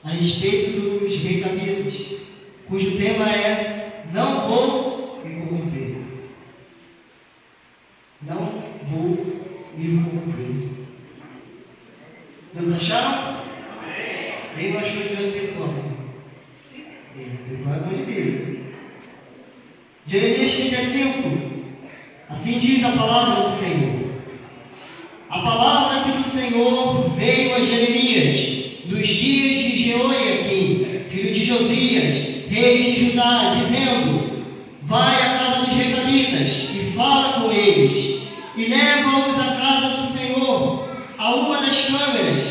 a respeito dos recabidos, cujo tema é: não vou me corromper. Não vou me corromper. Todos acharam? Bem mais coisa de ser forte. O pessoal é bom de Deus. Jeremias 35. Assim diz a palavra do Senhor. A palavra que do Senhor veio a Jeremias nos dias de Jeoiaquim, filho de Josias, rei de Judá, dizendo: vai à casa dos recabitas e fala com eles, e leva-os à casa do Senhor, a uma das câmeras,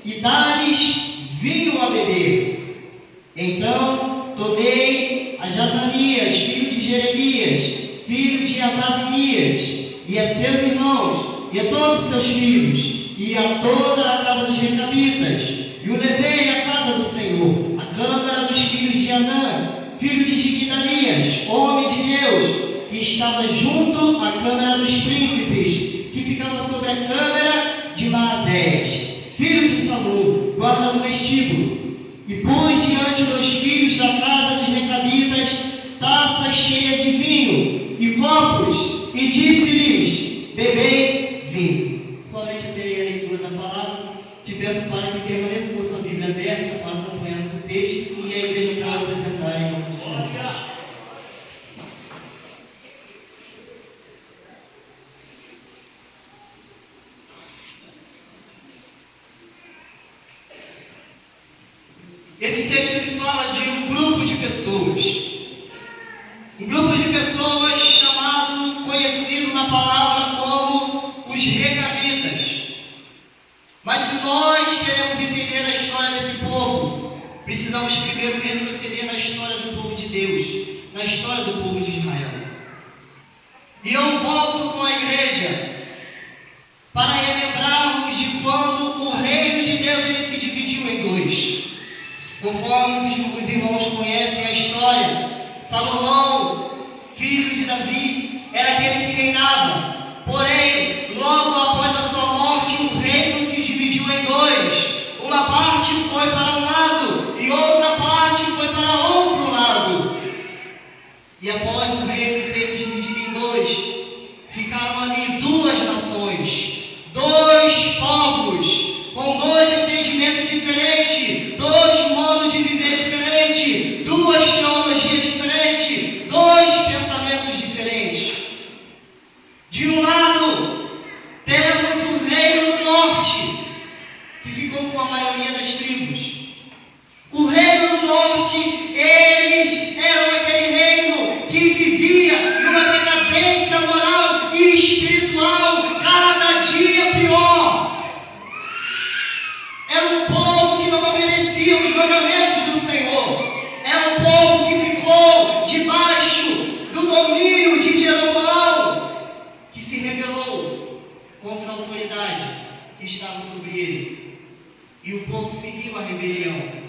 e dá-lhes vinho a beber. Então tomei a Jazanias, filho de Jeremias, filho de Abazinias, e a seus irmãos, e a todos os seus filhos, e a toda a casa dos recabitas, e o levei à casa do Senhor, a câmara dos filhos de Anã, filho de Gidalias, homem de Deus, que estava junto à câmara dos príncipes, que ficava sobre a câmara de Maazéias, filho de Salu, guarda do vestíbulo. E pus diante dos filhos da casa dos recabitas taças cheias de vinho e copos, e disse-lhes: bebei vinho. Somente eu terei a leitura da palavra. Te peço para que permaneça com sua Bíblia aberta para acompanhar esse texto, e a igreja pode se sentar em nome de Jesus. Esse texto ele fala de um grupo de pessoas. Um grupo de pessoas chamado, conhecido na palavra como os recabitas. Mas se nós queremos entender a história desse povo, precisamos primeiro retroceder na história do povo de Deus, na história do povo de Israel. E eu volto com a igreja para relembrarmos de quando o reino de Deus ele se dividiu em dois. Conforme os irmãos conhecem a história, Salomão, filho de Davi, era aquele que reinava. Porém, logo após a sua morte, o reino se dividiu em dois. Uma parte foi para um lado e outra parte foi para outro lado. E após o reino ser dividido em dois, ficaram ali duas nações, dois povos, com dois entendimentos diferentes, dois modos de viver diferentes, duas teologias diferentes, dois pensamentos diferentes. De um lado, temos o reino do norte, que ficou com a maioria das tribos. O reino do norte, eles eram aquele reino que vivia numa decadência moral e espiritual cada dia pior. Era um povo que não obedecia os mandamentos do Senhor. Era um povo que ficou debaixo do domínio de Jeroboão, que se rebelou contra a autoridade que estava sobre ele. E o povo seguiu a rebelião.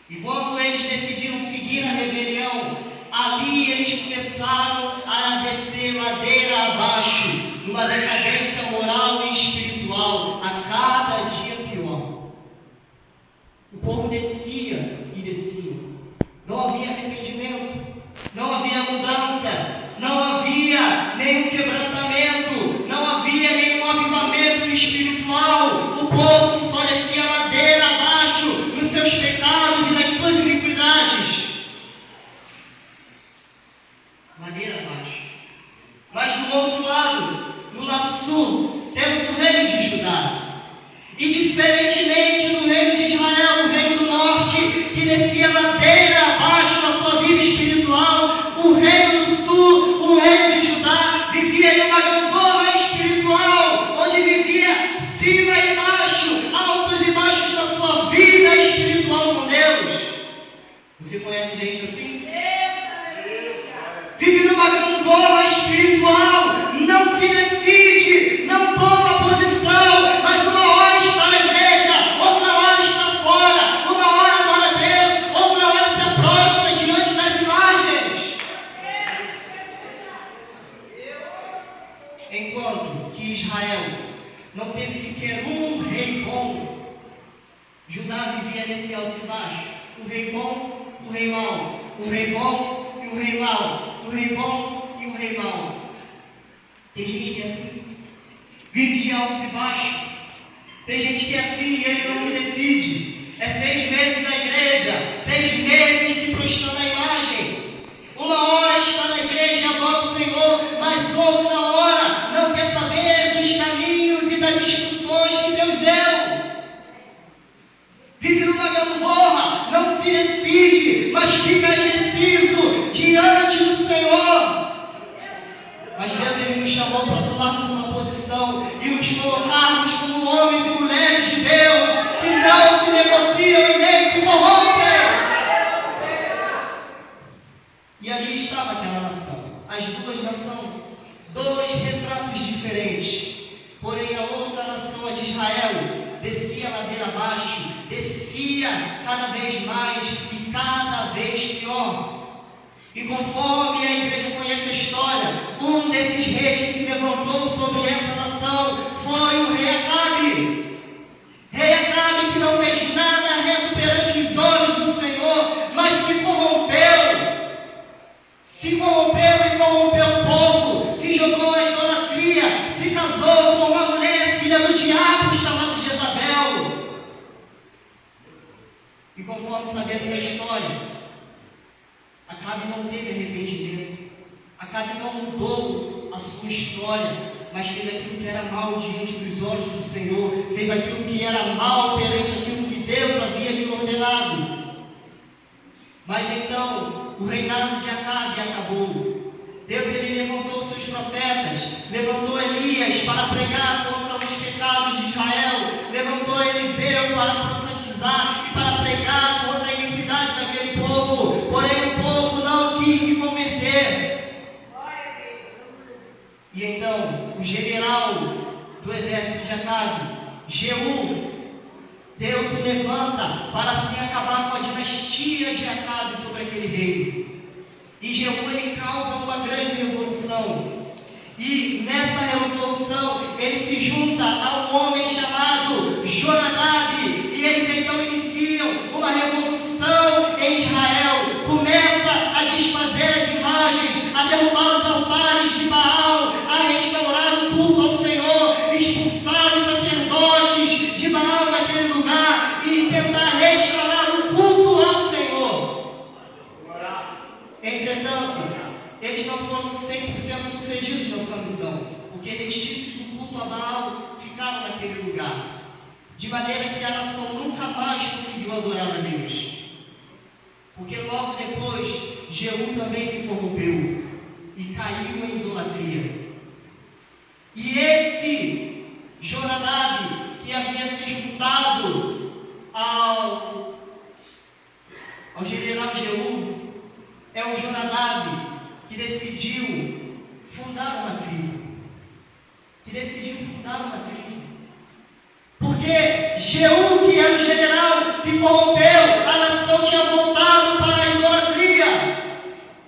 E quando eles decidiram seguir a rebelião, ali eles começaram a descer ladeira abaixo, numa decadência moral e espiritual, a cada dia pior. O povo descia e descia. Não havia arrependimento, não havia mudança, não havia nenhum quebrantamento, não havia nenhum avivamento espiritual. O povo só descia ladeira abaixo nos seus pecados e nas suas iniquidades. Ladeira abaixo. Mas do outro lado, no lado sul, temos o reino de Judá. E diferentemente do reino de Israel, o reino do norte, que descia ladeira abaixo na sua vida espiritual, o reino do sul, o reino de Judá, vivia em uma gangorra espiritual, onde vivia cima e baixo, altos e baixos da sua vida espiritual com Deus. Você conhece gente assim? Vive numa gangorra espiritual, não se decide, não toma posição, mas uma hora está na igreja, outra hora está fora, uma hora adora a Deus, outra hora se prostra diante das imagens. Enquanto que Israel não teve sequer um rei bom, Judá vivia havia nesse alto e baixo. O rei bom, o rei mau. O rei bom e o rei mau. O rei bom e o rei mau. Tem gente que é assim. Vive de altos e baixos. Tem gente que é assim e ele não se decide. É 6 meses na igreja, 6 meses se prostrando à imagem. Uma hora está na igreja e adora o Senhor, mas outra hora não quer saber dos caminhos e das instruções que Deus deu. Vive numa gangorra, não se decide, mas fica indeciso diante do Senhor. Mas Deus ele nos chamou para tomarmos uma posição e nos colocarmos como homens e mulheres de Deus que não se negociam e nem se corrompem. E ali estava aquela nação, as duas nações, 2 retratos diferentes. Porém a outra nação, a de Israel, descia a ladeira abaixo, descia cada vez mais e cada vez pior. E conforme a igreja conhece a história, um desses reis que se levantou sobre essa nação foi o rei Acabe. Rei Acabe que não fez nada reto perante os olhos do Senhor, mas se corrompeu e corrompeu o povo, se jogou à idolatria, se casou com uma mulher filha do diabo chamada Jezabel. E conforme sabemos a história, Acabe não teve arrependimento. Acabe não mudou a sua história, mas fez aquilo que era mal diante dos olhos do Senhor, fez aquilo que era mal perante aquilo que Deus havia lhe ordenado. Mas então, o reinado de Acabe acabou. Deus ele levantou seus profetas, levantou Elias para pregar contra os pecados de Israel, levantou Eliseu para profetizar e para pregar contra a iniquidade daquele povo. Porém o povo não quis se converter. E então o general do exército de Acabe, Jeú, Deus o levanta para assim acabar com a dinastia de Acabe sobre aquele reino. E Jeú ele causa uma grande revolução. E nessa revolução ele se junta a um homem chamado Jonadab. E eles então iniciam uma revolução em Israel. Começa a desfazer as imagens, a derrubar os altares de Baal, a restaurar o culto ao Senhor, expulsar os sacerdotes de Baal daquele lugar e tentar restaurar o culto ao Senhor. Entretanto, eles não foram 100% sucedidos na sua missão, porque vestígios do culto a Baal ficaram naquele lugar, de maneira que a nação nunca mais conseguiu adorar a Deus. Porque logo depois, Jeú também se corrompeu e caiu em idolatria. E esse Jonadab, que havia se juntado ao general Jeú, é o Jonadab que decidiu fundar uma tribo. Porque Jeú, que era o general, se corrompeu, a nação tinha voltado para a idolatria.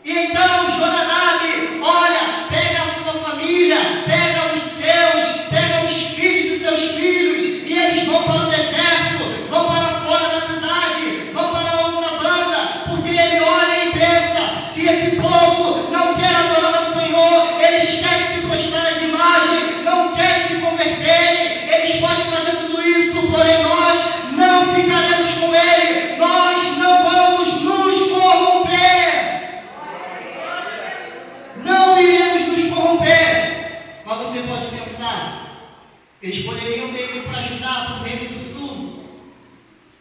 E então Jonadab, olha, pega a sua família, pega os seus, pega os filhos dos seus filhos, e eles vão para o deserto, vão para fora da cidade, vão para outra banda, porque ele olha e pensa, se esse povo não quer adorar ao Senhor, eles querem se prostrar às imagens, não querem se converterem, eles podem fazer tudo isso, porém nós não ficaremos com ele, nós não vamos nos corromper, não iremos nos corromper. Mas você pode pensar, eles poderiam ter ido para ajudar para o reino do sul,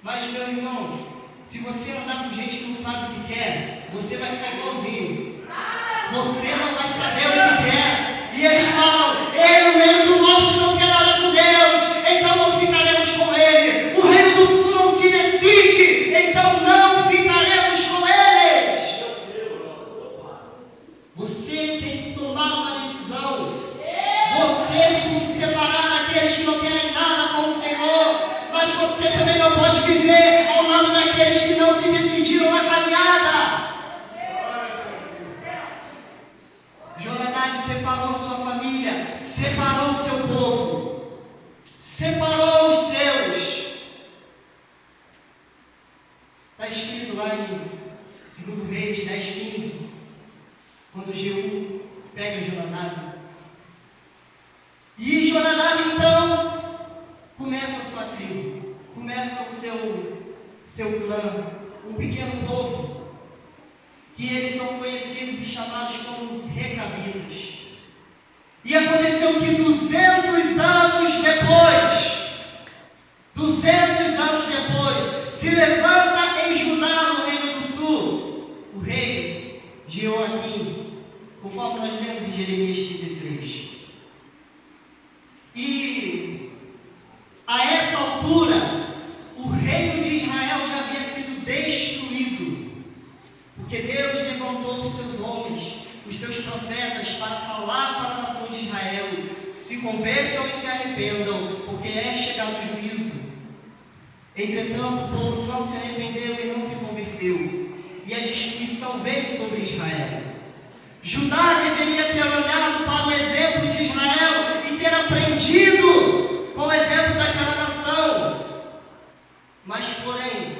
mas meu irmão, se você andar com gente que não sabe o que quer, você vai ficar igualzinho. Você não vai saber o que quer. E eles falam, o reino do norte não quer nada com Deus, então não ficaremos com ele. O reino do sul não se decide, então não ficaremos com eles. Você tem que tomar uma decisão. Você tem que se separar daqueles que não querem nada com o Senhor. Mas você também não pode viver ao lado daqueles que não se decidiram na caminhada. Jonadab separou sua família, separou o seu povo, separou os seus. escrito lá em 2 Reis 10:15, quando Jeú pega Jonadab. E Jonadab então começa a sua tribo, começa o seu clã, um pequeno povo, que eles são conhecidos e chamados como recabitas. E aconteceu que 200 anos depois, se levanta em Judá, no reino do sul, o rei Jeoaquim, conforme nós lemos em Jeremias 33. E a essa altura, o reino de Israel já havia sido destruído, porque Deus levantou os seus homens, os seus profetas, para falar para a nação de Israel: se convertam e se arrependam, porque é chegado o juízo. Entretanto, o povo não se arrependeu e não se converteu, e a destruição veio sobre Israel. Judá deveria ter olhado para o exemplo de Israel e ter aprendido com o exemplo daquela nação. Mas, porém,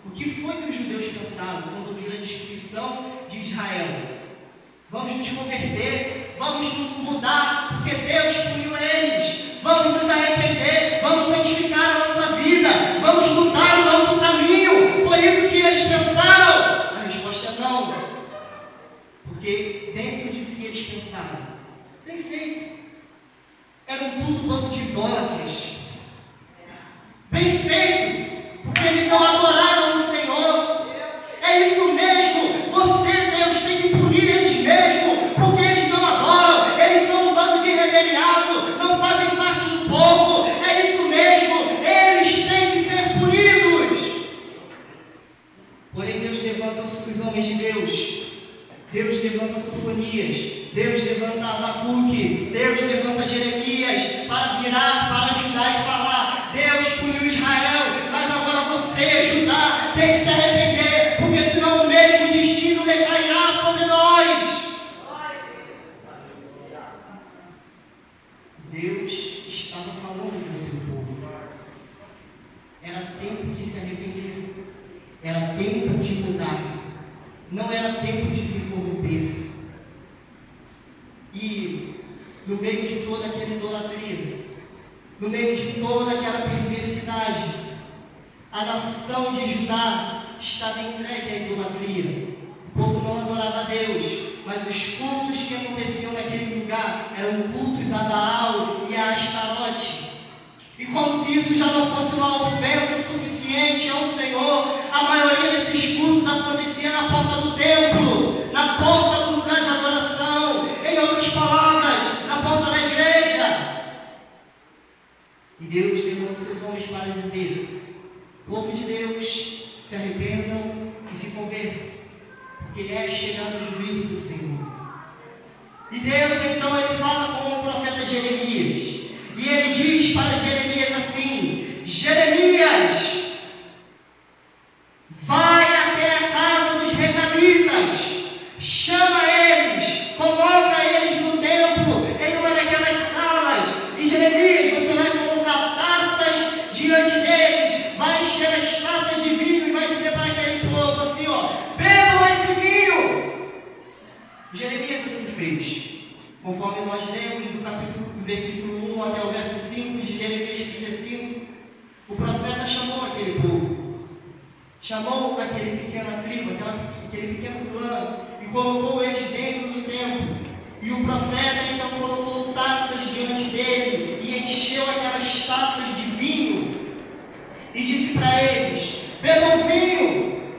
o que foi que os judeus pensaram quando viram a destruição de Israel? Vamos nos converter, vamos nos mudar, porque Deus puniu eles. Vamos nos arrepender, vamos santificar a nossa vida, vamos mudar o nosso caminho. Foi isso que eles pensaram? A resposta é não. Porque dentro de si eles pensaram: perfeito, eram tudo um bando de idólatras. Bem feito, porque eles não adoraram o Senhor. É isso mesmo, você, Deus, tem que punir eles mesmo, porque eles não adoram, eles são um bando de rebeliado, não fazem parte do povo. É isso mesmo, eles têm que ser punidos. Porém, Deus levanta os homens de Deus. Deus levanta Sofonias, Deus levanta Abacuque, Deus levanta Jeremias para virar, para ajudar e falar: Deus puniu Israel, mas agora você, Judá, tem que se arrepender, porque senão o mesmo destino recairá sobre nós. Deus estava falando com o seu povo. Era tempo de se arrepender, era tempo de mudar. Não era tempo de se corromper. E no meio de toda aquela idolatria, no meio de toda aquela perversidade, a nação de Judá estava entregue à idolatria. O povo não adorava a Deus, mas os cultos que aconteciam naquele lugar eram cultos a Baal e a Astarote. E como se isso já não fosse uma ofensa suficiente ao Senhor, a maioria desses cultos acontecia na porta do templo, na porta do lugar de adoração, em outras palavras, na porta da igreja. E Deus levou seus homens para dizer: povo de Deus, se arrependam e se convertam, porque é chegado o juízo do Senhor. E Deus então ele fala com o profeta Jeremias. E ele diz para Jeremias assim: Jeremias, vai até a casa dos recabitas, chama eles, coloca eles no templo, em uma daquelas salas. E Jeremias, você vai colocar taças diante deles, vai encher as taças de vinho e vai dizer para aquele povo assim: ó, bebam esse vinho. Jeremias assim fez. Conforme nós lemos do versículo 1 até o verso 5 de Jeremias 35, o profeta chamou aquele povo, chamou aquele pequena tribo, aquele pequeno clã, e colocou eles dentro do templo. E o profeta então colocou taças diante dele e encheu aquelas taças de vinho e disse para eles: bebam vinho,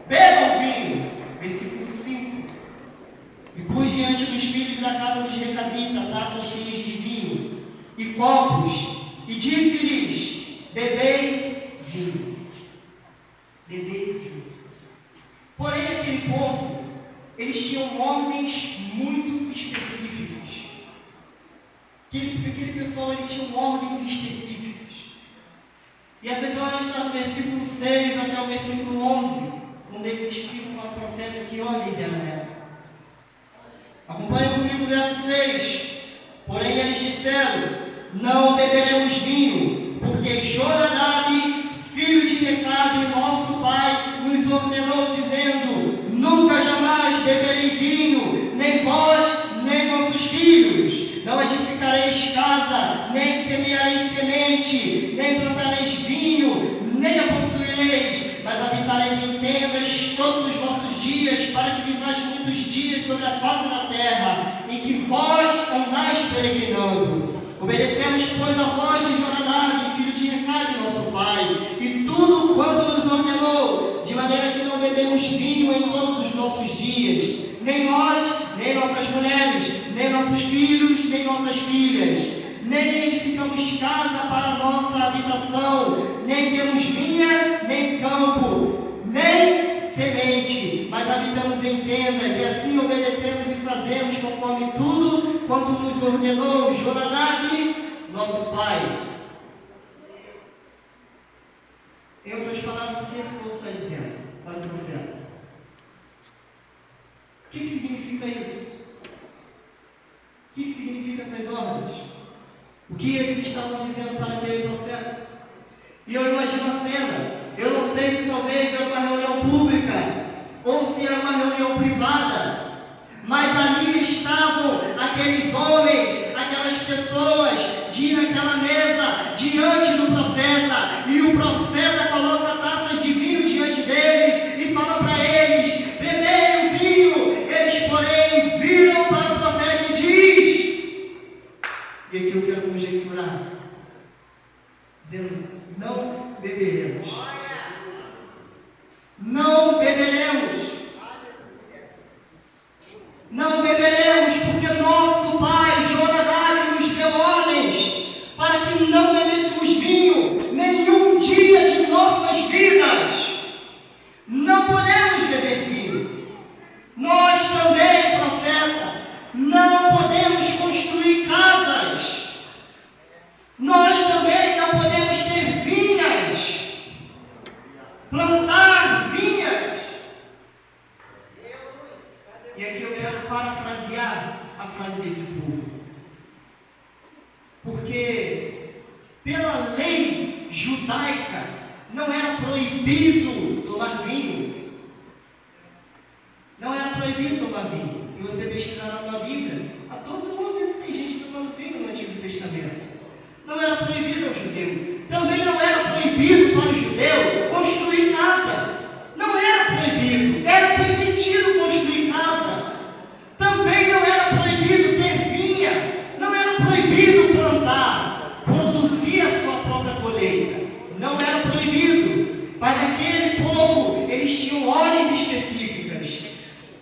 bebam vinho. Versículo 5. E pus diante dos filhos da casa dos recabitas taças cheias de vinho e copos, e disse-lhes: bebei vinho. Bebei vinho. Porém, aquele povo, eles tinham ordens muito específicas. Aquele pessoal, ele tinha ordens específicas. E essas ordens estão no versículo 6 até o versículo 11, onde eles explicam para o profeta que ordens eram essas. Acompanhe comigo o verso 6. Porém eles disseram: não beberemos vinho, porque Jonadab, filho de Recabe, nosso pai, nos ordenou dizendo: nunca jamais beberei vinho, nem vós, nem vossos filhos. Não edificareis casa, nem semeareis semente, nem plantareis vinho, nem a possuireis, mas habitareis em tendas todos os vossos dias, para que vivais muitos dias sobre a face da terra, em que vós andais peregrinando. Obedecemos, pois, a voz de Jonadab, filho de Recabe, nosso pai, e tudo quanto nos ordenou, de maneira que não bebemos vinho em todos os nossos dias, nem nós, nem nossas mulheres, nem nossos filhos, nem nossas filhas, nem edificamos casa para nossa habitação, nem temos vinha, nem campo, nem semente, mas habitamos em tendas, e assim obedecemos e fazemos conforme tudo quanto nos ordenou Jonadab, nosso pai. Em outras palavras, o que esse povo está dizendo para o profeta? O que significa isso? O que significa essas ordens? O que eles estavam dizendo para aquele profeta? E eu imagino a cena. Eu não sei se talvez era uma reunião pública ou se era uma reunião privada, mas ali estavam aqueles homens, aquelas pessoas, naquela mesa, diante do profeta, e o profeta coloca taças de vinho diante deles e fala para eles: bebei o vinho. Eles, porém, viram para o profeta e diz, e aqui eu quero conjecturar, dizendo: não beberemos. Não beberemos. Não beberemos, porque nosso pai Jonadab nos deu ordens para que não bebêssemos vinho nenhum dia de nossas vidas. Não podemos beber vinho. Nós também, profeta, não podemos construir casas. Nós também não podemos ter vinhas, plantar vinhas. E aqui eu quero parafrasear a frase desse povo. Porque, pela lei judaica, não era proibido tomar vinho. Não era proibido tomar vinho. Se você pesquisar na tua Bíblia, a todo momento tem gente tomando vinho no Antigo Testamento. Não era proibido ao judeu. Também não era proibido para o judeu construir casa. Não era proibido. Era permitido construir casa. Também não era proibido ter vinha. Não era proibido plantar, produzir a sua própria colheita. Não era proibido. Mas aquele povo, eles tinham ordens específicas.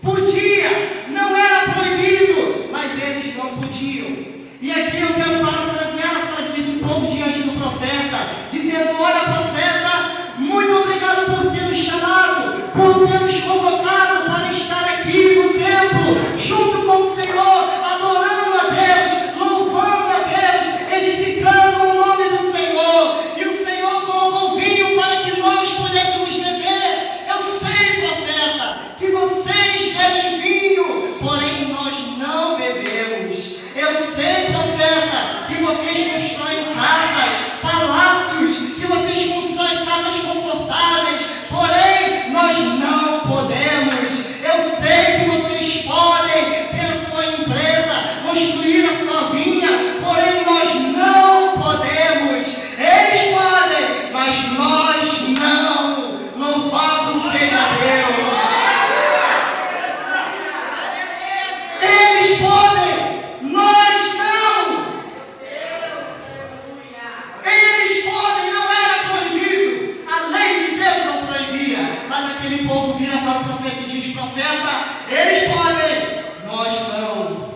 Podia, não era proibido, mas eles não podiam. E aqui eu quero parafrasear a frase desse povo diante do profeta, dizendo: olha, profeta, muito obrigado por ter nos chamado, por ter nos convocado para estar aqui no templo, junto com o Senhor, adorando a Deus, louvando a Deus, edificando o nome do Senhor. E o Senhor colocou vinho para que nós pudéssemos beber. Eu sei, profeta, que vocês bebem vinho, porém nós não bebemos. Eu sei, profeta, que vocês constroem casas, palácios, que vocês constroem casas confortáveis, porém nós não podemos. Eu sei que vocês podem ter a sua empresa, construir a sua vinha, porém nós não podemos. Eles podem, mas nós não. Louvado seja Deus. Eles podem, nós não. Eles podem, não era proibido. A lei de Deus não proibia. Mas aquele povo vira para o profeta e diz: profeta, eles podem, nós não.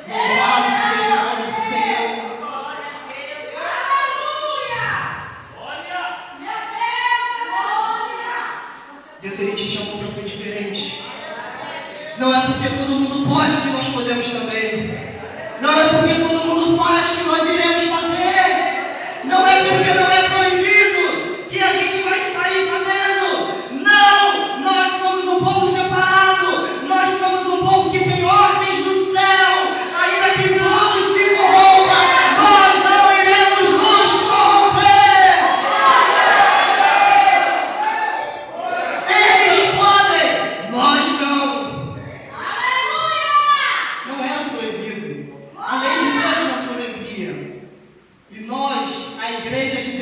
Louvado seja o nome do Senhor. Deus, Ele te chamou para ser diferente. Não é porque todo mundo pode que nós podemos também. Não é porque todo mundo faz que nós iremos fazer. Não é porque não é proibido que a gente vai sair fazendo. Não! Nós somos um povo separado. Nós somos um povo que tem ordens do céu. Ainda que todos se corrompam, nós não iremos nos corromper.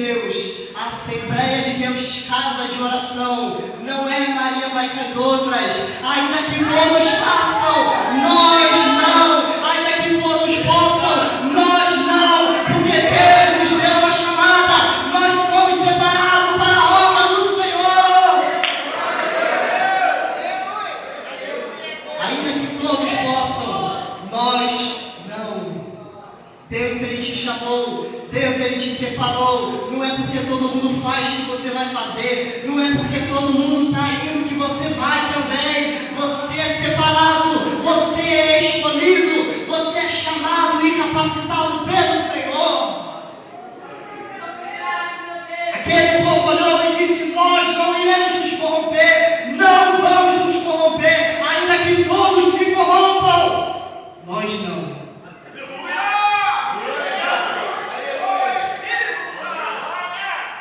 Deus, a Assembleia de Deus, casa de oração, não é Maria vai com as outras, ainda que todos façam, nós não, ainda que todos possam, nós não, porque Deus nos deu uma chamada, nós somos separados para a obra do Senhor. Ainda que todos possam, nós não. Deus, Ele te chamou, Deus, Ele te separou. Não é porque todo mundo faz que você vai fazer, não é porque todo mundo está indo que você vai também. Você é separado, você é escolhido, você é chamado e capacitado pelo Senhor. Aquele povo olhou e disse: nós não iremos nos corromper, não vamos nos corromper, ainda que todos se corrompam, nós não.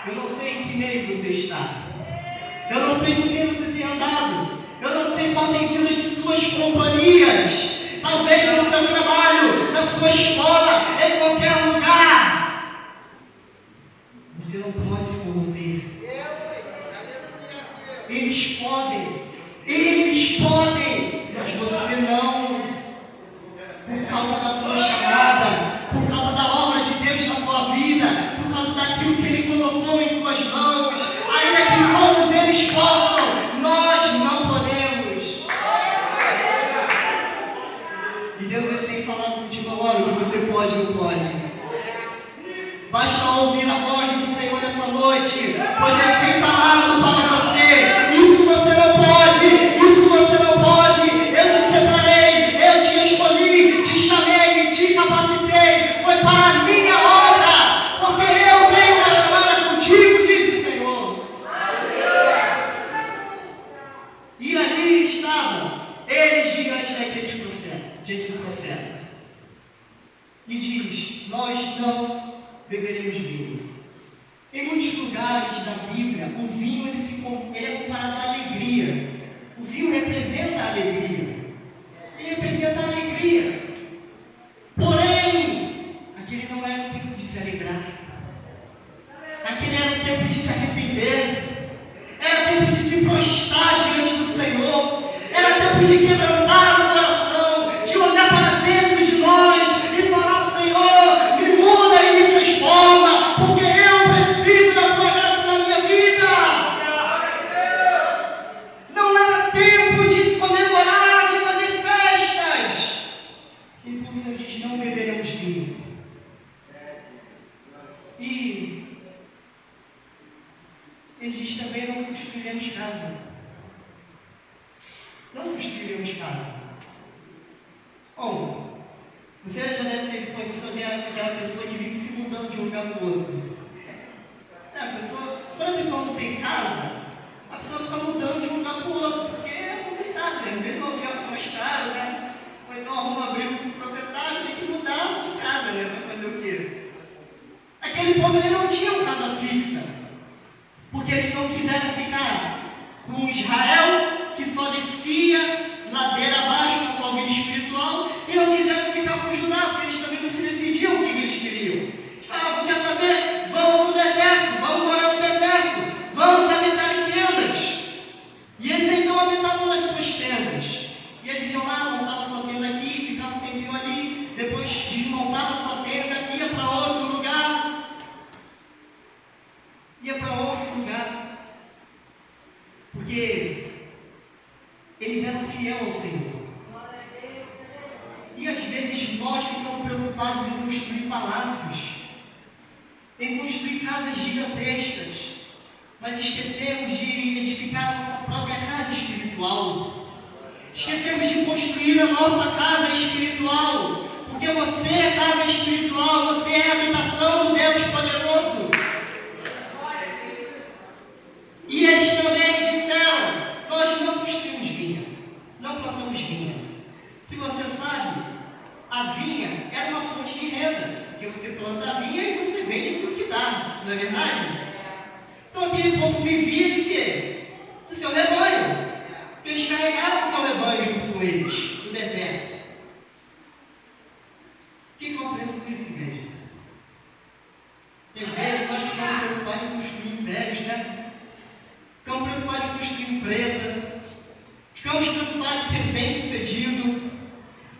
Eu não sei em que meio você está. Eu não sei com quem você tem andado. Eu não sei qual tem sido as suas companhias. Talvez no seu trabalho, na sua escola, em qualquer lugar. Você não pode se corromper. Eles podem, mas você não. Por causa da tua chamada, por causa da obra de Deus na tua vida, por causa daquilo que Ele colocou em tuas mãos, ainda que todos eles possam, nós não podemos. E Deus, Ele tem falado contigo agora o que você pode ou não pode. Basta ouvir a voz do Senhor nessa noite, pois Ele tem falado para você: isso você não pode, isso você não pode. Eu te separei, eu te escolhi, te chamei e te capacitei. Foi para a minha obra, porque eu tenho uma chamada contigo, diz o Senhor. E ali estavam eles diante daqueles profetas, diante do profeta. E diz: nós não beberemos vinho. Em muitos lugares da Bíblia, o vinho ele é comparado à alegria. O vinho representa a alegria. Ele representa a alegria. Porém, aquele não era o tempo de se alegrar. Aquele era o tempo de se arrepender. Era tempo de se prostrar diante do Senhor. Era tempo de quebrantar o coração, de olhar para dentro de nós e falar: Senhor, me muda e me transforma, porque eu preciso da tua graça na minha vida. Não era tempo de comemorar, de fazer festas. E por isso diz: não beberemos vinho. E ele diz também: não construiremos casa. Não construiremos casa. Bom, você já deve ter conhecido aquela pessoa que vive se mudando de um lugar para o outro. Quando a pessoa não tem casa, a pessoa fica mudando de um lugar para o outro, porque é complicado, né? Às vezes o aluguel fica mais caro, né? Ou então arruma abrigo com o proprietário, tem que mudar de casa, né? Para fazer o quê? Aquele povo, ele não tinha uma casa fixa, porque eles não quiseram ficar com Israel, que só descia ladeira abaixo na sua vida espiritual, e não quiseram ficar com Judá, porque eles também não se decidiam o que eles queriam. Eles falavam: quer saber? Vamos para o deserto, vamos morar no deserto, vamos habitar em tendas. E eles então habitavam nas suas tendas. E eles iam lá, montavam sua tenda aqui, ficavam um tempinho ali, depois desmontavam sua tenda, ia para outro lugar. Porque eles eram fiéis ao Senhor. E às vezes nós ficamos preocupados em construir palácios, em construir casas gigantescas, mas esquecemos de edificar a nossa própria casa espiritual. Esquecemos de construir a nossa casa espiritual, porque você é casa espiritual, você é a habitação do Deus poderoso. E eles também disseram: nós não construímos vinha, não plantamos vinha. Se você sabe, a vinha era uma fonte de renda, porque você planta a vinha e você vende tudo que dá, não é verdade? Então aquele povo vivia de quê? Do seu rebanho. Eles carregavam o seu rebanho junto com eles, no deserto. O que eu aprendo com isso, igreja? Às vezes nós ficamos preocupados bem-sucedido.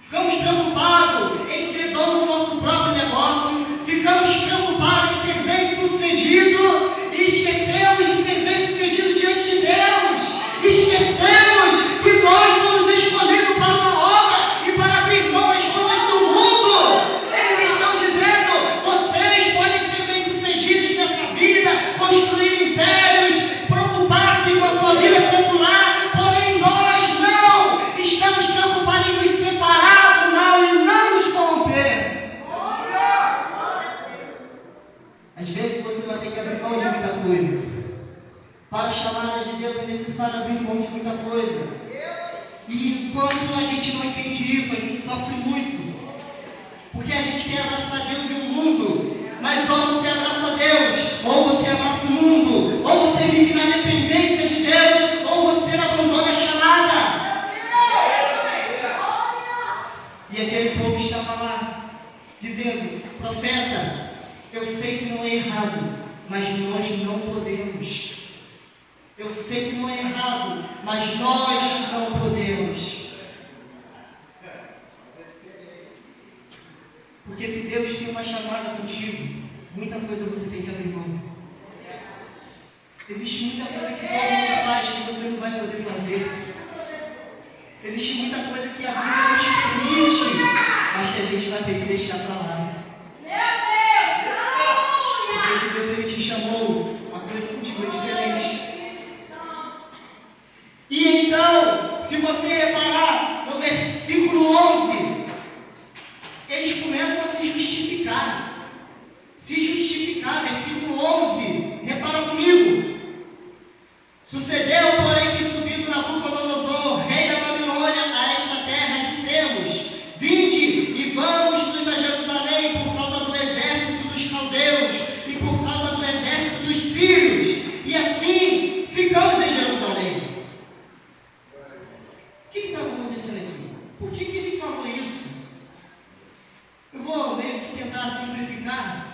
Ficamos preocupados em ser dono do nosso próprio negócio. Ficamos preocupados em ser bem-sucedido e esquecemos de ser bem-sucedido diante de Deus. Esquecemos que nós somos escolhidos para uma obra e para abrir mão das coisas do mundo. Eles estão dizendo: vocês podem ser bem-sucedidos nessa vida, construir impérios, preocupar-se com a sua vida secular, porém nós não. Estamos preocupados em nos separar do mal e não nos corromper. Às vezes você vai ter que abrir mão de muita coisa. Para a chamada de Deus é necessário abrir mão de muita coisa. E enquanto a gente não entende isso, a gente sofre muito. Porque a gente quer abraçar Deus e o mundo. Mas ou você abraça Deus, ou você abraça o mundo. Ou você vive na dependência de Deus, ou você abandona a chamada. E aquele povo estava lá, dizendo: profeta, eu sei que não é errado, mas nós não podemos. Eu sei que não é errado, mas nós não podemos. Porque se Deus tem uma chamada contigo, muita coisa você tem que abrir mão. Existe muita coisa que todo mundo faz que você não vai poder fazer. Existe muita coisa que a Bíblia nos permite, mas que a gente vai ter que deixar para lá. Porque se Deus ele te chamou, a coisa contigo é diferente. E então, se você reparar no versículo 11, eles começam a se justificar. Versículo 11, repara comigo. Sucedeu, porém, que subindo Nabucodonosor, rei da Babilônia, a esta terra, dissemos: vinde e vamos-nos a Jerusalém por causa do exército dos caldeus e por causa do exército dos sírios. E assim ficamos em Jerusalém. O que estava acontecendo aqui? Por que ele falou isso? Eu vou meio que tentar simplificar.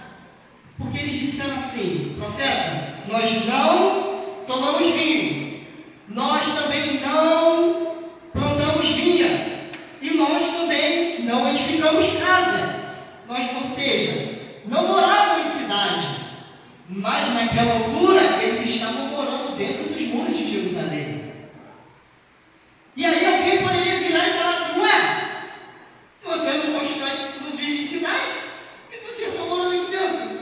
Porque eles disseram assim: profeta, nós não tomamos vinho, nós também não plantamos vinha, e nós também não edificamos casa. Nós, ou seja, não moravam em cidade, mas naquela altura eles estavam morando dentro dos muros de Jerusalém. E aí alguém poderia virar e falar assim: ué, se você não constrói, não vive em cidade, por que você está morando aqui dentro?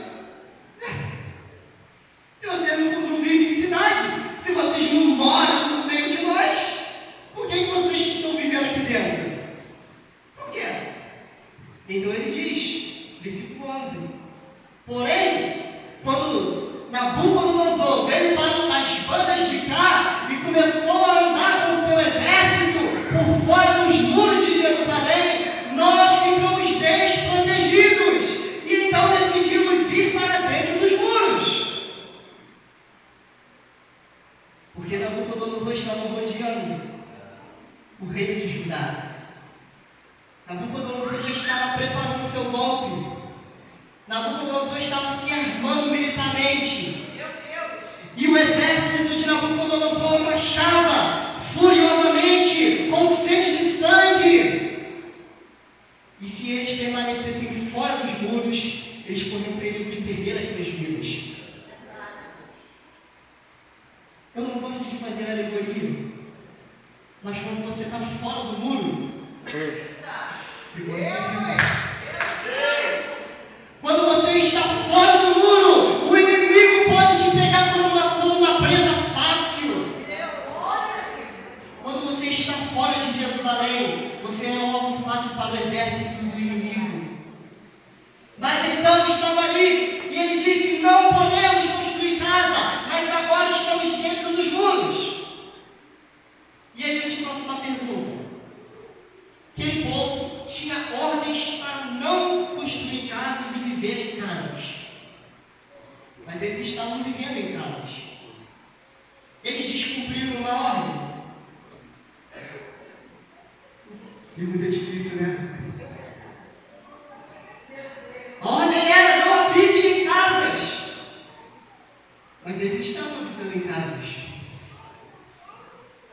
Se você não vive em cidade, se vocês não moram no meio de nós, por que vocês estão vivendo aqui dentro? Por quê? Então ele diz, versículo 11: porém, quando Nabucodonosor veio para as bandas de cá e começou a andar com o seu exército por fora dos muros de Jerusalém, nós ficamos desprotegidos e então decidimos ir para dentro dos muros. Porque Nabucodonosor estava rodeando o reino de Judá. Nabucodonosor já estava preparando o seu golpe. Nabucodonosor estava se armando militarmente. E o exército de Nabucodonosor marchava furiosamente, com sede de sangue. E se eles permanecessem fora dos muros, eles corriam perigo de perder as suas vidas. Eu não gosto de fazer alegoria, mas quando você está fora do muro, quando você está fora do muro, o inimigo pode te pegar como uma presa fácil. Quando você está fora de Jerusalém, você é um alvo fácil para o exército do inimigo. Mas então estava ali, e ele disse: não podemos construir casa, mas agora estamos dentro dos muros. E aí eu te faço uma pergunta. Aquele povo tinha ordens para não construir casas e viver em casas. Mas eles estavam vivendo em casas. Eles descumpriram uma ordem. Pergunta difícil, né? A ordem era: não habite em casas. Mas eles estavam habitando em casas.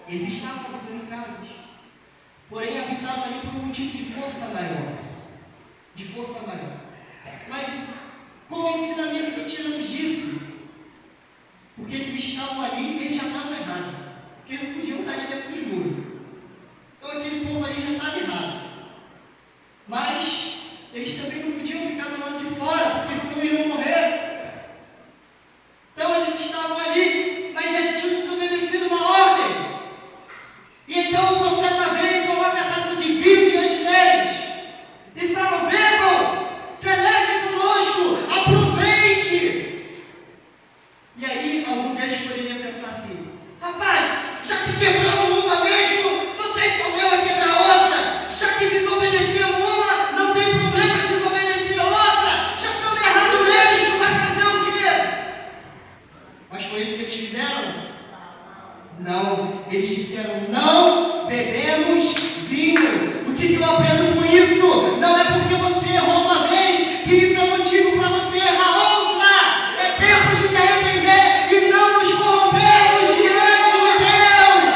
Eles estavam habitando em casas. porém habitavam ali por um tipo de força maior. Mas qual é o ensinamento que tiramos disso? Porque eles estavam ali e eles já estavam errados. Porque eles não podiam estar ali dentro dos muros. Então aquele povo ali já estava errado. Mas eles também não podiam ficar do lado de fora, porque senão iriam morrer. Então eles estavam ali, mas já tinham desobedecido uma ordem. E então o profeta vem e coloca a taça de vinho diante deles. E fala: bebam, celebrem conosco, aproveite. E aí algum deles poderia pensar assim: rapaz, já que quebramos uma mesmo, não tem problema quebrar outra. Já que desobedecemos uma, não tem problema desobedecer outra. Já estamos errados mesmo, vai fazer o quê? Mas foi isso que eles fizeram? Não, eles disseram: não bebemos vinho. O que eu aprendo com isso? Não é porque você errou uma vez que isso é motivo para você errar outra. É tempo de se arrepender e não nos corrompermos diante de Deus.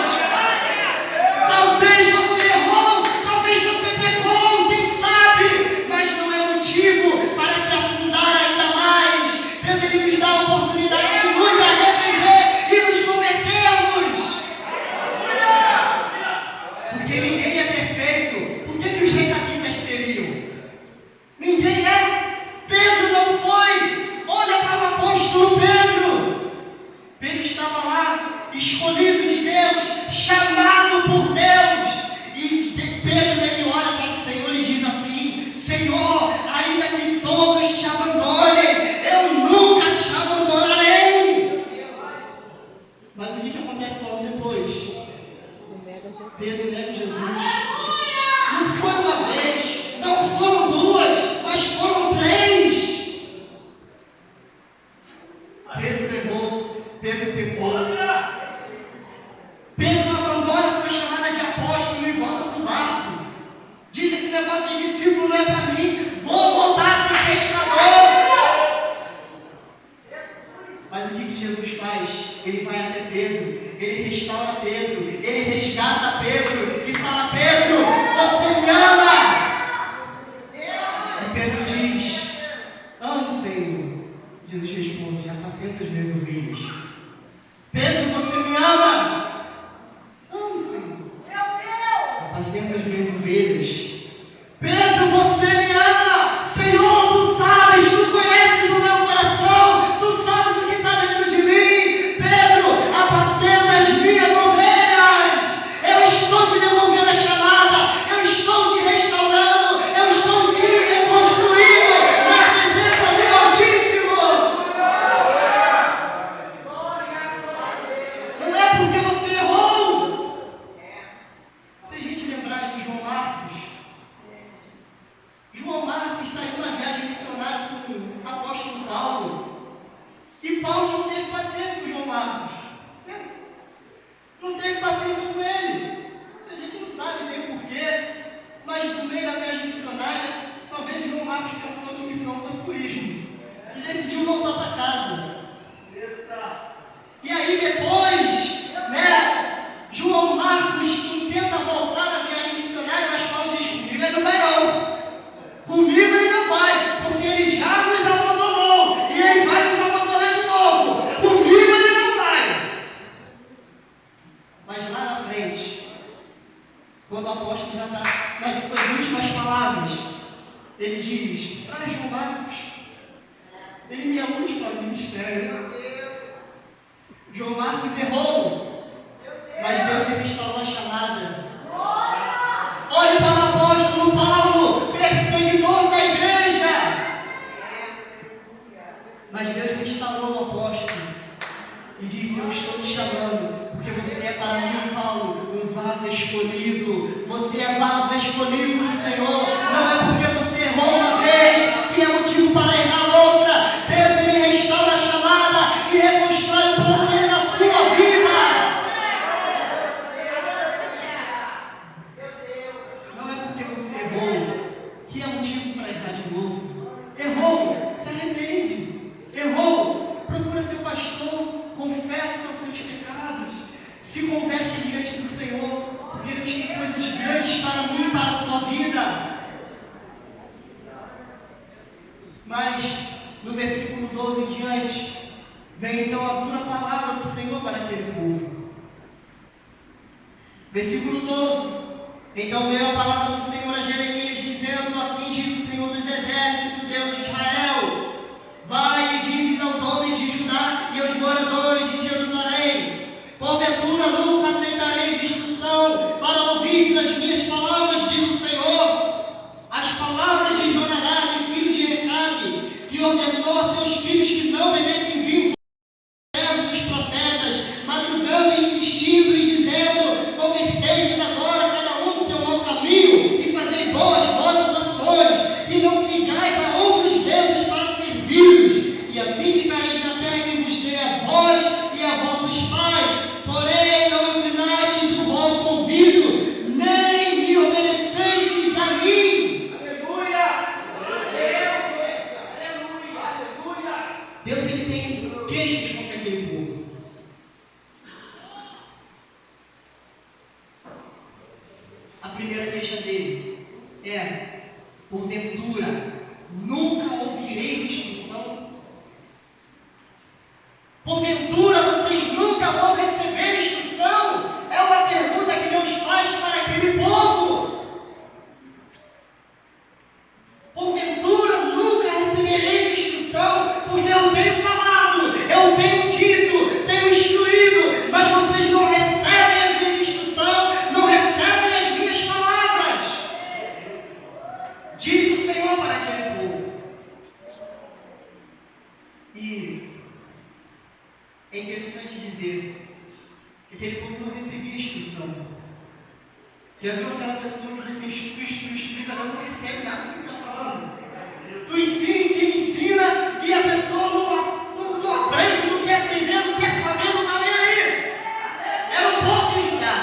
Talvez você errou, talvez você pecou, quem sabe, mas não é motivo para se afundar ainda mais. Deus, Ele nos dá a oportunidade de nos arrepender e nos convertermos. Porque ninguém é perfeito. Por que os recabitas seriam? Ninguém é. Pedro não foi. Olha para o apóstolo Pedro. Pedro estava lá, escolhido de Deus, chamado por Deus. E Pedro, ele olha para o Senhor e diz assim: Senhor, ainda que todos te abandonem, eu nunca te abandonarei. Mas o que acontece logo depois? Pedro nega Jesus. Não foi uma vez, não foram duas, mas foram três. Pedro errou, Pedro pecou. Pedro abandona a sua chamada de apóstolo e volta para o barco. Diz: esse negócio de discípulo não é para mim, vou voltar a ser pescador. Mas o que Jesus faz? Ele vai até Pedro, ele restaura Pedro, ele resgata Pedro e fala: Pedro, você me ama? E Pedro diz: amo, Senhor. Jesus responde: apacenta as minhas ovelhas. Pedro, você me ama? Amo, Senhor. Apacenta as minhas ovelhas. Pedro, você me ama? Senhor, tu sabes, tu conheces o meu coração, tu sabes o que está dentro de mim. Pedro, apacenta as minhas ovelhas. Eu estou te devolvendo a chamada, eu estou te restaurando, eu estou te reconstruindo na presença do Altíssimo. Não é porque você errou. Se a gente lembrar de João Marcos saiu na viagem missionária com o apóstolo Paulo. E Paulo não teve paciência com João Marcos. Não teve paciência com ele. A gente não sabe bem o porquê, mas no meio da viagem missionária, talvez João Marcos pensou que missão fosse turismo. E decidiu voltar para casa. E aí depois, João Marcos tenta voltar na viagem missionária, mas Paulo diz: comigo ele não vai não. Comigo ele não vai, porque ele já nos abandonou e ele vai nos abandonar de novo. Comigo ele não vai. Mas lá na frente, quando o apóstolo já está nas suas últimas palavras, ele diz: João Marcos, ele me amou para o ministério. João Marcos errou, mas Deus lhe restaurou a chamada. Olhe para o apóstolo Paulo, perseguidor da igreja. Mas Deus restaurou o apóstolo e disse: eu estou te chamando, porque você é para mim, Paulo, um vaso escolhido. Você é vaso escolhido do Senhor. Não é porque você errou uma vez que é motivo para errar outra. Deus, Ele restaura a chamada e reconstrói o plano dele na sua vida. Não é porque você errou que é motivo para errar de novo. Errou, se arrepende. Errou, procura seu pastor, confessa os seus pecados, se converte diante do Senhor, porque Ele tem coisas grandes para mim e para a sua vida. Mas, no versículo 12 em diante, vem então a dura palavra do Senhor para aquele povo. Versículo 12. Então veio a palavra do Senhor a Jeremias, dizendo: assim diz o Senhor dos Exércitos, Deus de Israel: vai e dizes aos homens de Judá e aos moradores de Jerusalém: porventura nunca aceitareis instrução para ouvir as minhas palavras, diz o Senhor. As palavras de Jonadab, filho de Recabe, que ordenou a seus filhos que não bebessem vinho, os profetas, madrugando e insistindo e dizendo: convertei-vos agora cada um do seu mau caminho e fazei boas vossas ações, e não sigais a outros deuses para servi-los, e assim ficareis na terra que vos dei a vós e a vossos pais. Porém não inclinastes o vosso ouvido, nem me obedecestes a mim. Deus, ele tem queixas contra aquele povo. A primeira queixa dele é: porventura nunca ouvireis instrução? Porventura vocês nunca vão receber instrução? É uma pergunta que Deus faz para aquele povo. Porventura nunca recebereis instrução, porque eu tenho falado, eu tenho dito, tenho instruído, mas vocês não recebem as minhas instruções, não recebem as minhas palavras. Diz o Senhor para aquele povo. E é interessante dizer que aquele povo não recebia instrução. Já viu aquela pessoa que você instrui, ela não recebe nada do que está falando? Tu ensina, e a pessoa não aprende, não quer aprender, não quer saber, não está nem aí. Era um povo de Judá.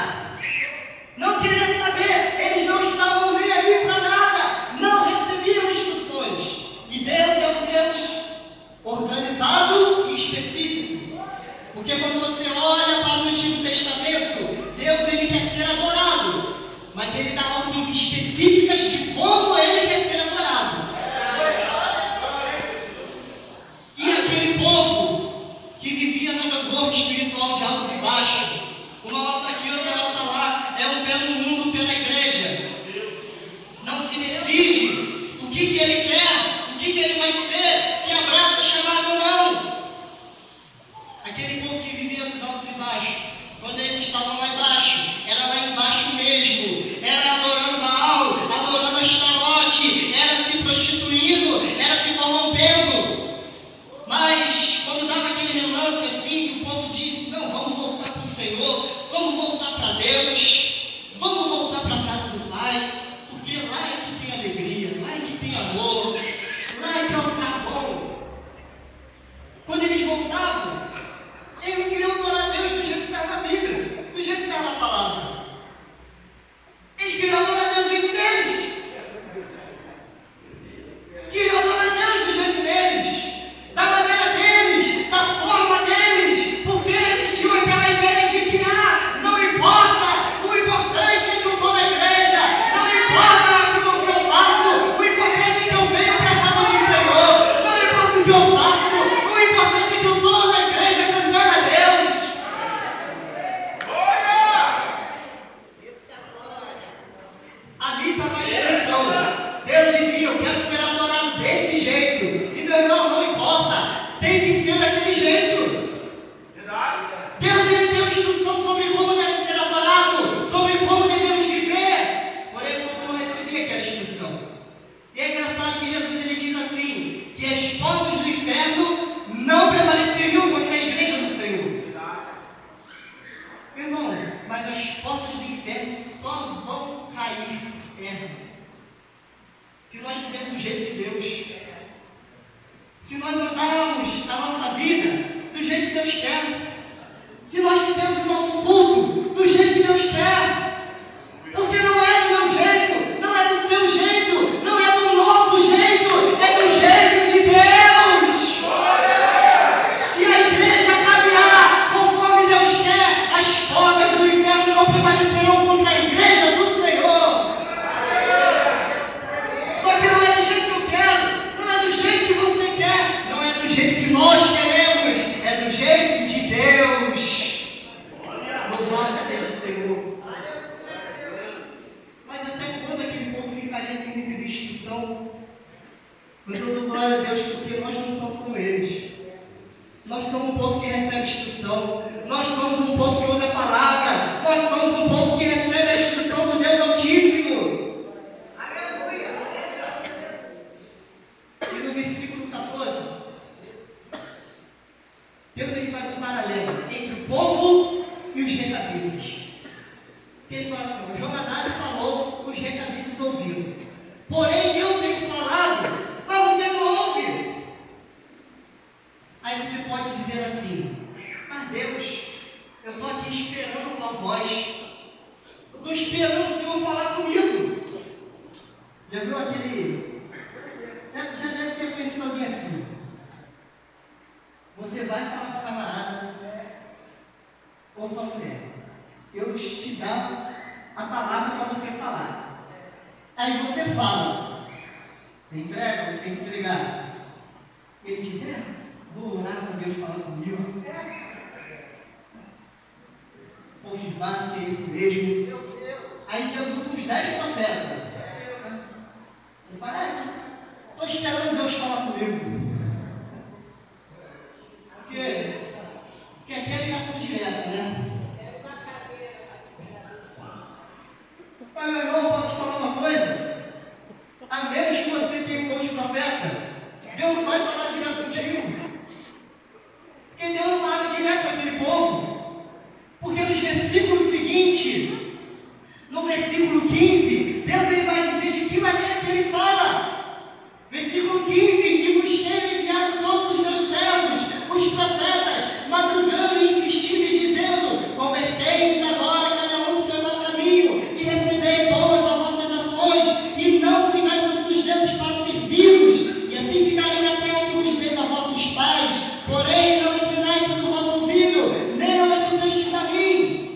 Não queria saber, eles não estavam nem aí para nada, não recebiam instruções. E Deus é um Deus organizado e específico. Porque quando você olha para o Antigo Testamento, Deus, ele quer ser adorado, mas ele dá ordens específicas de como ele quer ser adorado. E aquele povo que vivia na gangorra espiritual de altos e baixos, uma hora está aqui, outra hora está lá, é um pé no mundo, um pé na igreja, não se decide o que ele quer, o que ele vai ser, se abraça chamado ou não. Aquele povo que vivia nos altos e baixos, quando eles estavam lá embaixo, era lá embaixo mesmo, era adorando Baal, adorando Astarote, era se prostituindo, era se corrompendo. Mas quando dava aquele relance assim, que o povo disse: não, vamos voltar para o Senhor, vamos voltar para Deus, vamos voltar para a casa do Pai, porque lá é que tem alegria, lá é que tem amor, lá é que é um lugar bom. Quando eles voltavam, eles queriam adorar a Deus do jeito que está na Bíblia, do jeito que está na palavra. Eles queriam adorar a Deus do jeito deles. Queriam adorar a Deus do jeito deles, da maneira deles, da forma deles, porque eles tinham aquela ideia de que, não importa, o importante é que eu estou na igreja, não importa o que eu faço, o importante é que eu venho para a casa do Senhor, não importa o que eu faço, o importante é que eu estou na igreja cantando a Deus. Ali estava a instrução. Deus dizia: eu quero ser adorado desse jeito. E meu irmão, não importa, tem que ser daquele jeito. Deus, ele deu instrução sobre como deve ser adorado, sobre como devemos viver. Porém, o povo não recebia aquela instrução. E é engraçado que Jesus, ele diz assim, que as portas do inferno não prevaleceriam contra a igreja do Senhor. Meu irmão, mas as portas do inferno só vão cair por terra se nós fizermos do jeito de Deus. Se nós andarmos a nossa vida do jeito que Deus quer. Se nós fizermos o nosso culto do jeito que Deus quer. Porque não é do meu jeito, não é do seu jeito, não é do nosso jeito, é do jeito de Deus. Se a igreja caminhar conforme Deus quer, as portas do inferno não prevalecerão contra a igreja somos um povo que recebe instrução. Nós somos um povo que ouve a palavra. Nós somos um povo que recebe a instrução do Deus Altíssimo. Aleluia! E no versículo 14, Deus ele faz um paralelo entre o povo e os recabitas. Ele fala assim: o Jonadab falou, os recabitas ouviram. Porém, eu tenho falado, mas você não ouve. Aí você pode dizer assim: mas Deus, eu estou aqui esperando a tua voz. Eu estou esperando o Senhor falar comigo. Já viu aquele... Já deve ter conhecido alguém assim. Você vai falar com o camarada ou com a mulher. Eu te dava a palavra para você falar. Aí você fala. Você entrega ou você entregar? Ele diz: vou orar para Deus falar comigo. Confirmar se é isso mesmo. Aí Deus usa os 10 profetas. Ele fala: estou esperando Deus falar comigo. Porque aqui é ligação direta, né? Mas, meu irmão, posso te falar uma coisa? A menos que você tenha um dom de profeta, Deus não vai falar direto contigo. Porque Deus não fala direto com aquele povo. Porque nos versículos seguintes, no versículo 15, Deus ele vai dizer de que maneira que ele fala. Versículo 15: e vos tenho enviado todos os meus servos, os profetas, madrugando e insistindo e dizendo: convertei-vos agora, cada um no seu mau caminho, e recebei boas as vossas ações, e não sigais outros deuses para servi-los, e assim ficarei na terra que vos dei a vossos pais. Porém, não inclinastes o vosso ouvido, nem obedecestes a mim.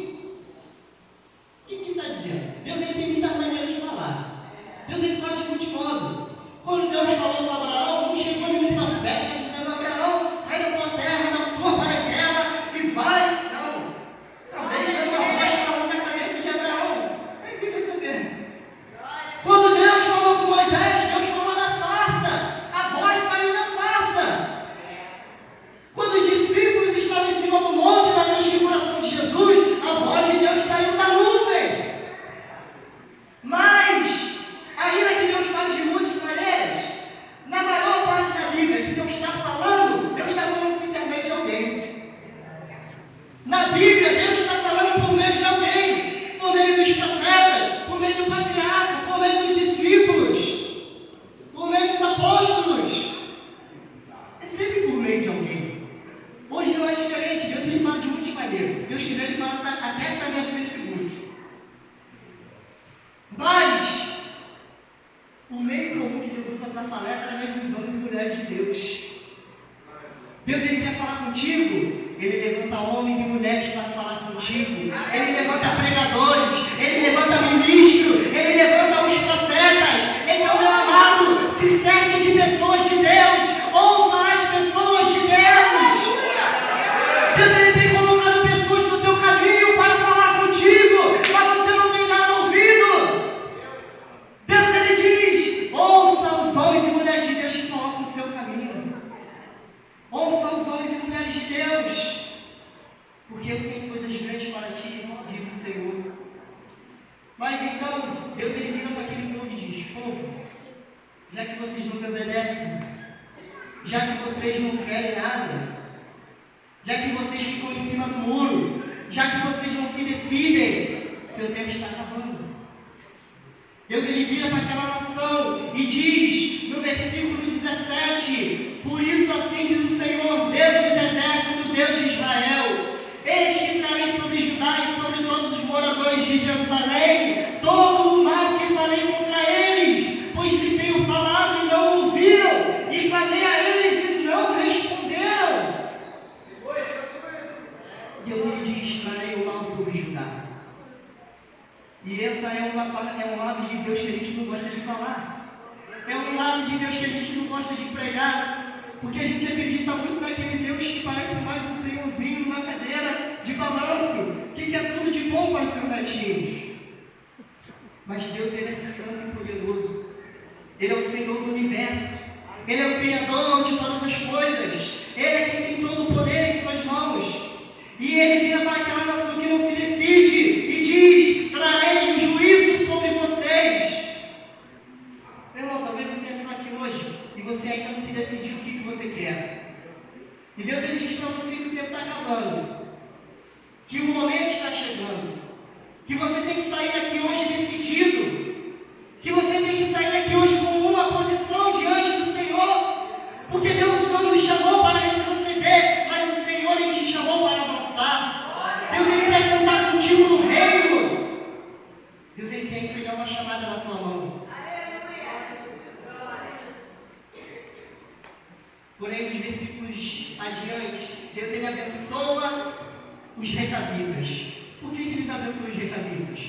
O que ele está dizendo? Deus ele tem muita maneira de falar. Deus ele fala de muito modo. Quando Deus falou com Abraão, não chegou nenhum profeta dizendo: Abraão, sai da tua terra, da tua parentela e vai. Não. Talvez era uma voz falando na cabeça de Abraão. Aí quem vai saber? Quando Deus falou com Moisés, Deus falou da sarça. A voz saiu da sarça. Quando os discípulos estavam em cima do monte da transfiguração de Jesus, a voz de Deus saiu da nuvem. Mas, ainda que Deus fale de muitas maneiras, na maior parte da Bíblia que Deus está falando por intermédio de alguém. Na Bíblia, Deus está falando por meio de alguém, por meio dos profetas, por meio do patriarca, por meio dos discípulos, por meio dos apóstolos. É sempre por meio de alguém. Hoje não é diferente. Deus ele fala de muitas maneiras. Se Deus quiser, ele fala até através do versículo. Mas o meio comum que Deus usa para falar é através dos homens e mulheres de Deus. Deus ele quer falar contigo, ele levanta homens e mulheres para falar contigo. Ele levanta pregadores, ele levanta ministros, ele levanta os profetas. Então, meu amado, se cerque de pessoas de Deus, ouça as pessoas de Deus. Deus ele tem colocado pessoas no teu caminho para falar contigo, mas você não tem nada ouvido. Deus ele diz: ouça os homens e mulheres de Deus que colocam no seu caminho. Ouça os homens e mulheres de Deus, porque eu tenho coisas grandes para ti, diz o Senhor. Mas então, Deus ele vira para aquele povo e diz: povo, já que vocês não me obedecem, já que vocês não querem nada, já que vocês ficam em cima do muro, já que vocês não se decidem, seu tempo está acabando. Deus ele vira para aquela nação e diz no versículo 17: por isso assim diz o Senhor, Deus dos exércitos, Deus de Israel: eis que trarei sobre Judá e sobre todos os moradores de Jerusalém todo o mal que falei contra eles, pois lhe tenho falado e não ouviram, e clamei a eles e não responderam. Deus ele diz: trarei o mal sobre Judá. E essa é um lado de Deus que a gente não gosta de falar. É um lado de Deus que a gente não gosta de pregar. Porque a gente acredita muito naquele Deus que parece mais um senhorzinho numa cadeira de balanço, que quer tudo de bom para os seus netinhos. Mas Deus ele é santo e poderoso. Ele é o Senhor do universo. Ele é o Criador de todas as coisas. Ele é quem tem todo o poder em suas mãos. E ele vira para aquela nação que não se decide e diz: trarei um juízo sobre vocês. Meu irmão, talvez você entrou aqui hoje e você ainda não se decidiu o que você quer. E Deus ele diz para você que o tempo está acabando, que o momento está chegando, que você tem que sair daqui hoje decidido, que você tem que sair daqui hoje com uma posição diante do Senhor, porque Deus não nos chamou para retroceder, mas o Senhor ele te chamou para avançar. Deus ele quer contar contigo no reino. Deus ele quer entregar uma chamada na tua mão. Porém, nos versículos adiante, Deus ele abençoa os recabitas. Por que eles abençoam os recabitas?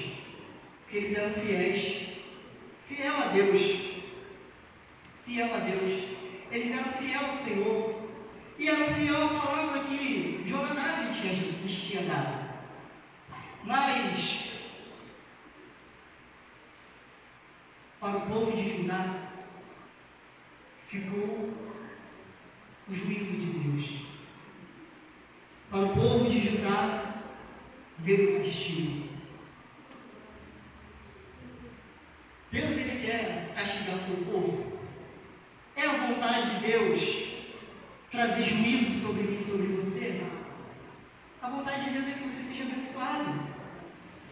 Porque eles eram fiéis. Fiel a Deus. Fiel a Deus. Eles eram fiel ao Senhor. E eram fiel à palavra que Jonadab lhes tinha dado. Mas, para o povo de Judá, ficou o juízo de Deus. Para o povo de Judá, veio o castigo. Deus ele quer castigar o seu povo. É a vontade de Deus trazer juízo sobre mim e sobre você? A vontade de Deus é que você seja abençoado.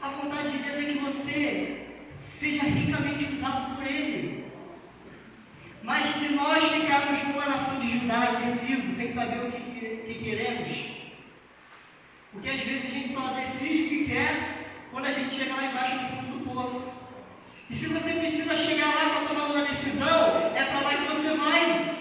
A vontade de Deus é que você seja ricamente usado por Ele. Mas se nós ficarmos como a nação de Judá, indecisos, sem saber o que queremos, porque às vezes a gente só decide o que quer quando a gente chega lá embaixo no fundo do poço. E se você precisa chegar lá para tomar uma decisão, é para lá que você vai.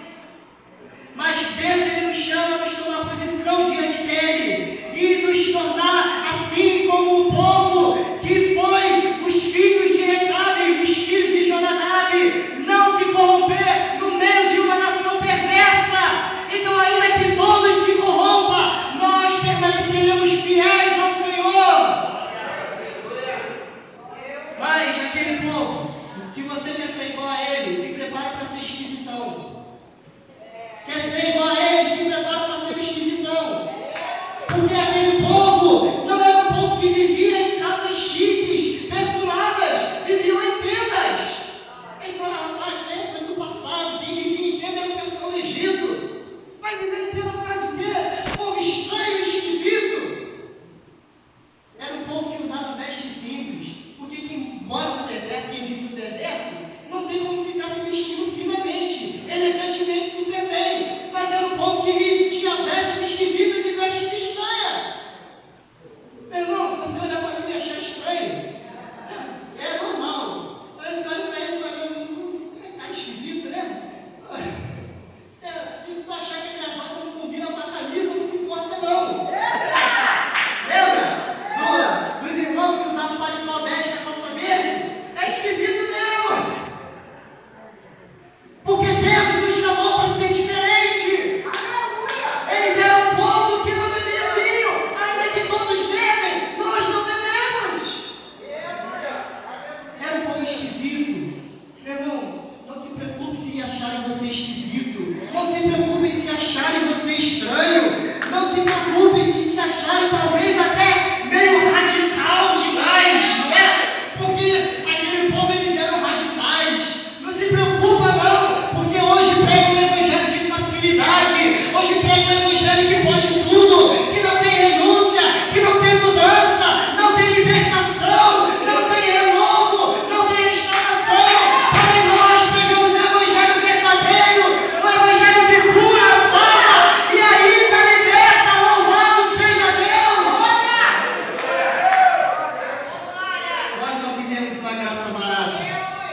Mas Deus ele nos chama a nos tomar posição diante dele e nos tornar assim como o povo que foi os filhos de Recabe, os filhos de Jonadab, não se corromper no meio de uma nação perversa. Então, ainda que todos se corrompam, nós permaneceremos fiéis ao Senhor. Mas aquele povo, se você quer ser igual a ele, se prepara para ser esquisitão. Quer ser igual a ele, se prepara para ser esquisitão. Porque aquele povo não era um povo que vivia em casas chiques, perfumadas, viviam em tendas. Ele fala: rapaz, isso é coisa do passado, quem vivia em tenda era o pessoal do Egito. Vai viver em tenda por causa de quê? Povo estranho e esquisito. Era um povo que usava vestes simples, porque quem mora no deserto, quem vive no deserto, não tem como ficar se vestindo finamente, elegantemente, super bem. Mas era um povo que tinha vestes esquisitas e vestes estranhas. Meu irmão, se você olhar para mim e achar estranho, é normal. Mas você olha para ele e fala: cara esquisito, né? Se tu achar que a gravata não combina com a camisa, não se importa não. Lembra dos irmãos que usavam paletó bege na calça verde? É esquisito mesmo. Porque Deus nos chamou para ser diferente. Eles eram um povo que não bebiam vinho, ainda que todos bebem, nós não bebemos. Era um povo esquisito. Meu irmão, não se preocupe se acharem você esquisito. Não se preocupe se acharem você estranho. Não se preocupe se te acharem talvez até meio radical demais, não é? Porque aquele povo eles eram radicais. Não se preocupa não, porque hoje prega um evangelho de facilidade. Hoje prega um evangelho que pode tudo, que não tem renúncia, que não tem mudança, não tem libertação, não tem renovo, não tem restauração. Porém nós pregamos o evangelho verdadeiro, o evangelho que cura, salva e ainda liberta. Louvado seja Deus! Nós não vivemos uma graça barata,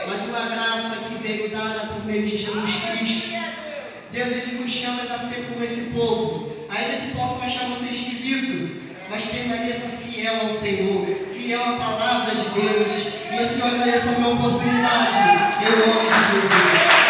mas uma graça que veio dada por meio de Jesus Cristo. Deus ele nos chama a ser como esse povo, ainda que possam achar você esquisito, mas permaneça fiel ao Senhor, fiel à palavra de Deus. E assim eu agradeço a minha oportunidade, em nome de Jesus.